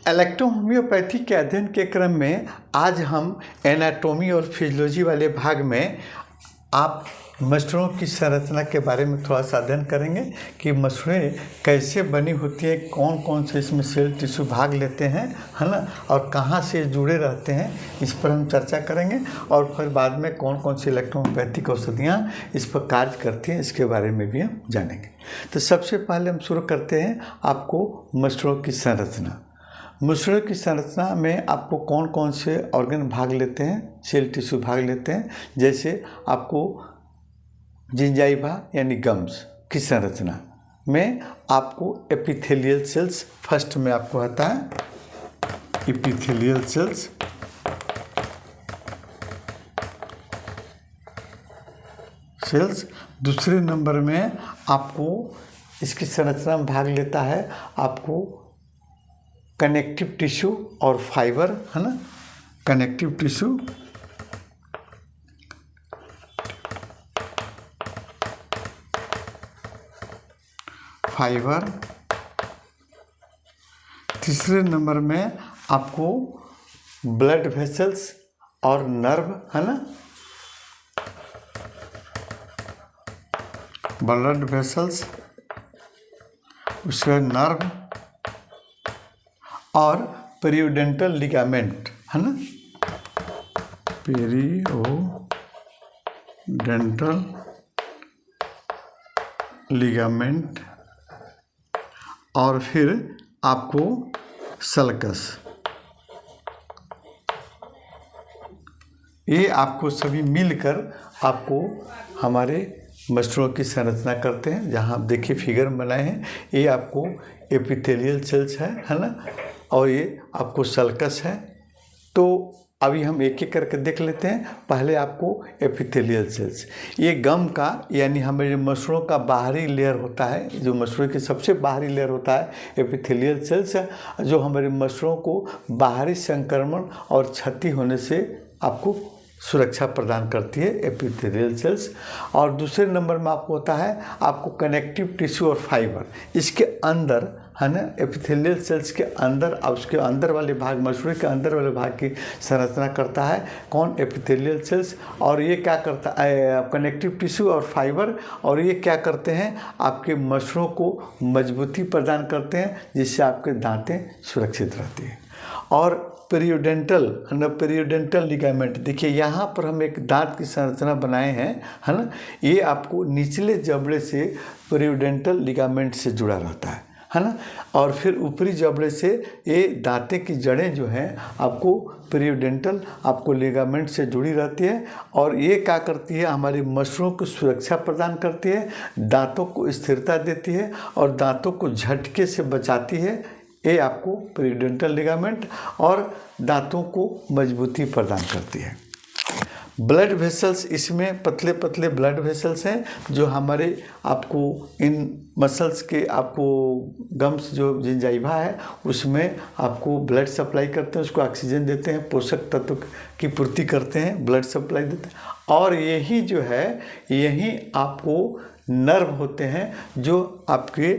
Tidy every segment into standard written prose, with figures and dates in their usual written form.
Electrohomoeopathy के अध्ययन के क्रम में आज हम एनाटॉमी और फिजियोलॉजी वाले भाग में आप मसूड़ों की संरचना के बारे में थोड़ा सा अध्ययन करेंगे कि मसूड़ें कैसे बनी होती है, कौन कौन से इसमें सेल टिश्यू भाग लेते हैं, है ना, और कहाँ से जुड़े रहते हैं, इस पर हम चर्चा करेंगे। और फिर बाद में कौन कौन सी इलेक्ट्रोहोम्योपैथिक औषधियाँ इस पर कार्य करती हैं, इसके बारे में भी हम जानेंगे। तो सबसे पहले हम शुरू करते हैं आपको मसूड़ों की संरचना। मसूड़ों की संरचना में आपको कौन कौन से ऑर्गन भाग लेते हैं, सेल टिश्यू भाग लेते हैं। जैसे आपको जिंजाइवा यानी गम्स की संरचना में आपको एपिथेलियल सेल्स फर्स्ट में आपको आता है एपिथेलियल सेल्स। दूसरे नंबर में आपको इसकी संरचना में भाग लेता है आपको कनेक्टिव टिश्यू और फाइबर, है ना, कनेक्टिव टिश्यू फाइबर। तीसरे नंबर में आपको ब्लड वेसल्स और नर्व, है ना, ब्लड वेसल्स, उसके नर्व और पेरियोडेंटल लिगामेंट, है ना, पेरियोडेंटल लिगामेंट और फिर आपको सल्कस। ये आपको सभी मिलकर आपको हमारे मसूड़ों की संरचना करते हैं। जहाँ आप देखिए फिगर में बनाए हैं, ये आपको एपिथेलियल सेल्स है ना, और ये आपको सल्कस है। तो अभी हम एक एक करके देख लेते हैं। पहले आपको एपिथेलियल सेल्स, ये गम का यानी हमारे मसूड़ों का बाहरी लेयर होता है, जो मसूड़े की सबसे बाहरी लेयर होता है एपिथेलियल सेल्स है, जो हमारे मसूड़ों को बाहरी संक्रमण और क्षति होने से आपको सुरक्षा प्रदान करती है, एपिथेलियल सेल्स। और दूसरे नंबर में आपको होता है आपको कनेक्टिव टिश्यू और फाइबर। इसके अंदर, है ना, एपिथेलियल सेल्स के अंदर और उसके अंदर वाले भाग, मसूड़े के अंदर वाले भाग की संरचना करता है कौन, एपिथेलियल सेल्स। और ये क्या करता है, कनेक्टिव टिश्यू और फाइबर, और ये क्या करते हैं, आपके मसूड़ों को मजबूती प्रदान करते हैं, जिससे आपके दांतें सुरक्षित रहती हैं। और पेरियोडेंटल लिगामेंट, देखिए यहाँ पर हम एक दांत की संरचना बनाए हैं, है ना, ये आपको निचले जबड़े से पेरियोडेंटल लिगामेंट से जुड़ा रहता है ना, और फिर ऊपरी जबड़े से ये दांतें की जड़ें जो हैं आपको पेरियोडेंटल आपको लिगामेंट से जुड़ी रहती है। और ये क्या करती है, हमारी मसूड़ों को सुरक्षा प्रदान करती है, दांतों को स्थिरता देती है और दांतों को झटके से बचाती है। ये आपको पेरियोडेंटल लिगामेंट और दांतों को मजबूती प्रदान करती है। ब्लड वेसल्स, इसमें पतले पतले ब्लड वेसल्स हैं जो हमारे आपको इन मसल्स के आपको गम्स जो जिंजाइवा है उसमें आपको ब्लड सप्लाई करते हैं, उसको ऑक्सीजन देते हैं, पोषक तत्व की पूर्ति करते हैं, ब्लड सप्लाई देते हैं। और यही जो है, यही आपको नर्व होते हैं जो आपके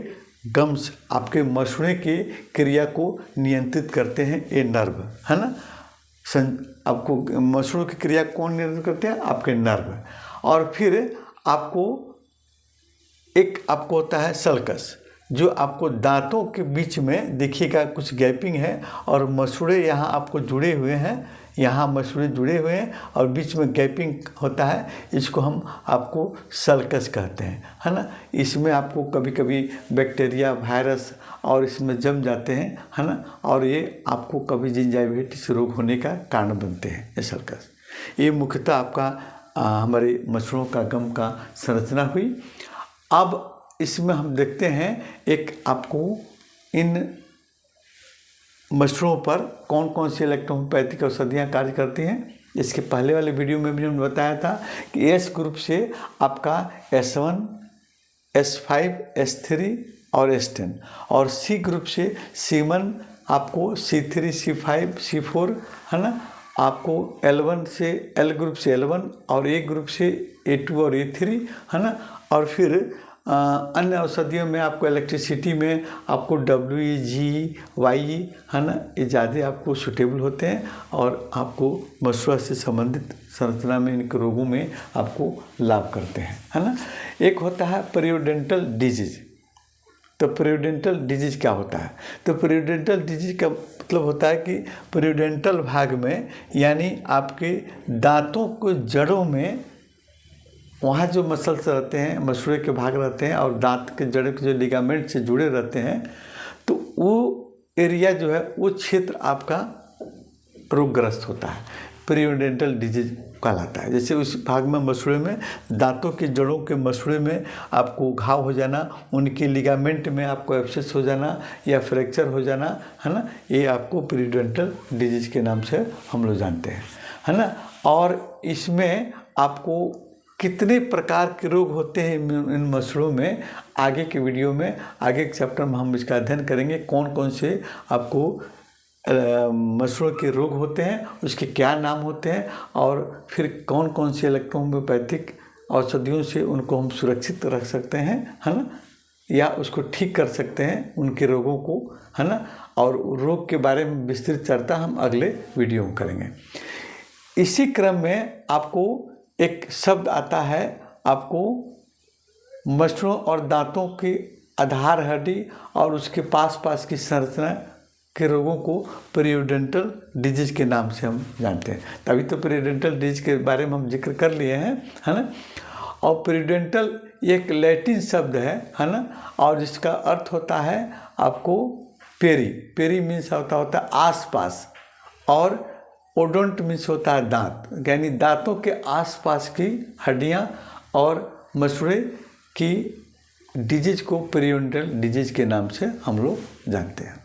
गम्स, आपके मसूड़े की क्रिया को नियंत्रित करते हैं। ये नर्व, है ना, आपको मसूड़ों की क्रिया कौन नियंत्रित करते हैं, आपके नर्व। और फिर आपको एक आपको होता है सल्कस, जो आपको दांतों के बीच में देखिएगा कुछ गैपिंग है और मसूड़े यहाँ आपको जुड़े हुए हैं, यहाँ मसूड़े जुड़े हुए हैं और बीच में गैपिंग होता है, इसको हम आपको सल्कस कहते हैं, है ना। इसमें आपको कभी कभी बैक्टीरिया, वायरस और इसमें जम जाते हैं, है ना, और ये आपको कभी जिंजाइविटिस रोग होने का कारण बनते हैं, ये सल्कस। ये मुख्यतः आपका हमारे मसूड़ों का गम का संरचना हुई। अब इसमें हम देखते हैं एक आपको इन मसूड़ों पर कौन कौन सी इलेक्ट्रोहोम्योपैथिक औषधियाँ कार्य करती हैं। इसके पहले वाले वीडियो में भी हमने बताया था कि एस ग्रुप से आपका S1, S5, S3 और S10, और सी ग्रुप से C1 आपको C3, C5, C4, है ना, आपको L1 से L ग्रुप से L1 और A ग्रुप से A2 और A3, है ना, और फिर अन्य औषधियों में आपको इलेक्ट्रिसिटी में आपको WGY है ना, ये ज़्यादा आपको सूटेबल होते हैं और आपको मसूड़ा से संबंधित संरचना में इनके रोगों में आपको लाभ करते हैं, है ना। एक होता है पेरियोडेंटल डिजीज। तो पेरियोडेंटल डिजीज क्या होता है? तो पेरियोडेंटल डिजीज का मतलब होता है कि पेरियोडेंटल भाग में, यानी आपके दांतों को जड़ों में, वहाँ जो मसल्स रहते हैं, मसूड़े के भाग रहते हैं और दांत के जड़ों के जो लिगामेंट से जुड़े रहते हैं, तो वो एरिया जो है, वो क्षेत्र आपका रोगग्रस्त होता है, पेरियोडेंटल डिजीज कहलाता है। जैसे उस भाग में, मसूड़े में, दांतों की जड़ों के मसूड़े में आपको घाव हो जाना, उनके लिगामेंट में आपको एब्सेस हो जाना या फ्रैक्चर हो जाना, है ना, ये आपको पेरियोडेंटल डिजीज के नाम से हम लोग जानते हैं, है ना। और इसमें आपको कितने प्रकार के रोग होते हैं इन मसूड़ों में, आगे के वीडियो में, आगे के चैप्टर में हम इसका अध्ययन करेंगे। कौन कौन से आपको मसूड़ों के रोग होते हैं, उसके क्या नाम होते हैं, और फिर कौन कौन से इलेक्ट्रोहोम्योपैथिक औषधियों से उनको हम सुरक्षित रख सकते हैं, है ना, या उसको ठीक कर सकते हैं उनके रोगों को, है ना। और रोग के बारे में विस्तृत चर्चा हम अगले वीडियो में करेंगे। इसी क्रम में आपको एक शब्द आता है, आपको मसूड़ों और दांतों की आधार हड्डी और उसके पास की संरचना के रोगों को पेरियोडेंटल डिजीज के नाम से हम जानते हैं। तभी तो पेरियोडेंटल डिजीज के बारे में हम जिक्र कर लिए हैं, है ना। और पेरियोडेंटल एक लैटिन शब्द है ना, और जिसका अर्थ होता है आपको पेरी मीन्स होता है आसपास, और ओडोंट मीन्स होता है दांत, यानी दांतों के आसपास की हड्डियां, और मसूड़े की डिजीज को पेरियोडेंटल डिजीज के नाम से हम लोग जानते हैं।